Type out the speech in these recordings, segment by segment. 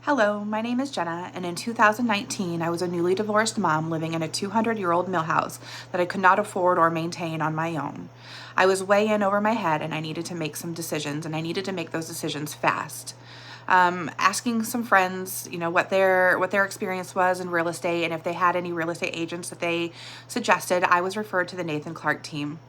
Hello, my name is Jenna, and in 2019, I was a newly divorced mom living in a 200-year-old mill house that I could not afford or maintain on my own. I was way in over my head, and I needed to make some decisions, and I needed to make those decisions fast. Asking some friends, what their experience was in real estate, and if they had any real estate agents that they suggested, I was referred to the Nathan Clark team.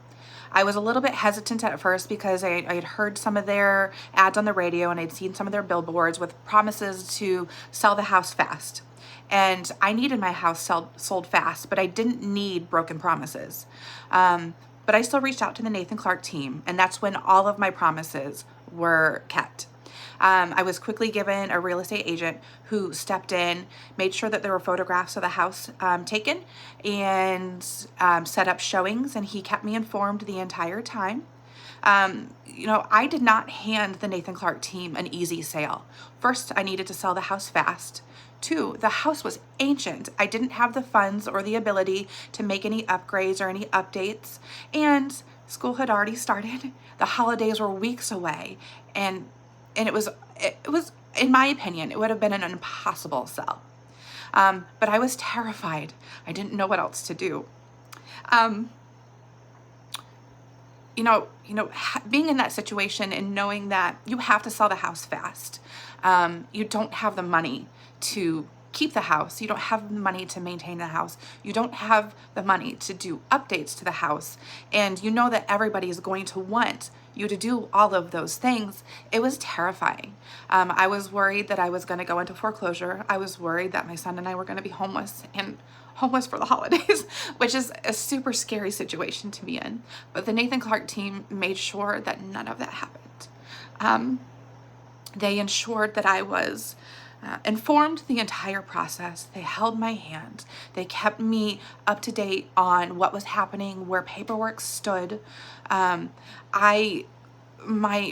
I was a little bit hesitant at first because I had heard some of their ads on the radio and I'd seen some of their billboards with promises to sell the house fast. And I needed my house sold fast, but I didn't need broken promises. But I still reached out to the Nathan Clark team, and that's when all of my promises were kept. I was quickly given a real estate agent who stepped in, made sure that there were photographs of the house taken, and set up showings, and he kept me informed the entire time. I did not hand the Nathan Clark team an easy sale. First, I needed to sell the house fast. Two, the house was ancient. I didn't have the funds or the ability to make any upgrades or any updates, and school had already started. The holidays were weeks away, and it was, in my opinion, it would have been an impossible sell. But I was terrified. I didn't know what else to do. Being in that situation and knowing that you have to sell the house fast, you don't have the money to keep the house. You don't have the money to maintain the house. You don't have the money to do updates to the house. And you know that everybody is going to want you to do all of those things. It was terrifying. I was worried that I was going to go into foreclosure. I was worried that my son and I were going to be homeless for the holidays, which is a super scary situation to be in. But the Nathan Clark team made sure that none of that happened. They ensured that I was informed the entire process. They held my hand. They kept me up to date on what was happening, where paperwork stood. My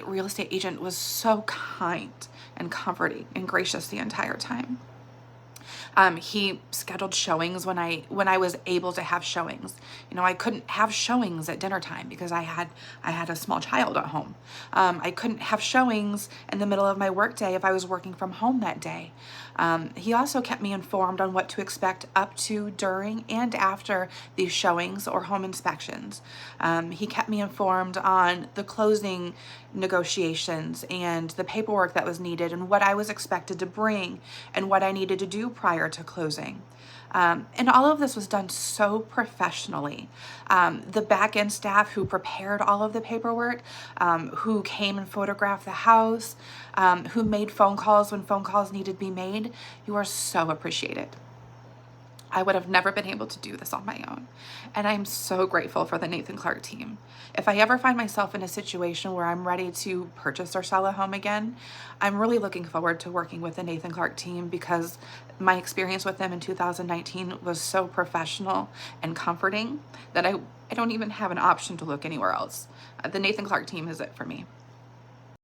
real estate agent was so kind and comforting and gracious the entire time. He scheduled showings when I was able to have showings. I couldn't have showings at dinner time because I had a small child at home. I couldn't have showings in the middle of my workday if I was working from home that day. He also kept me informed on what to expect up to, during, and after these showings or home inspections. He kept me informed on the closing negotiations and the paperwork that was needed and what I was expected to bring and what I needed to do prior to closing. And all of this was done so professionally. The back end staff who prepared all of the paperwork, who came and photographed the house, who made phone calls when phone calls needed to be made, you are so appreciated. I would have never been able to do this on my own. And I'm so grateful for the Nathan Clark team. If I ever find myself in a situation where I'm ready to purchase or sell a home again, I'm really looking forward to working with the Nathan Clark team because my experience with them in 2019 was so professional and comforting that I don't even have an option to look anywhere else. The Nathan Clark team is it for me.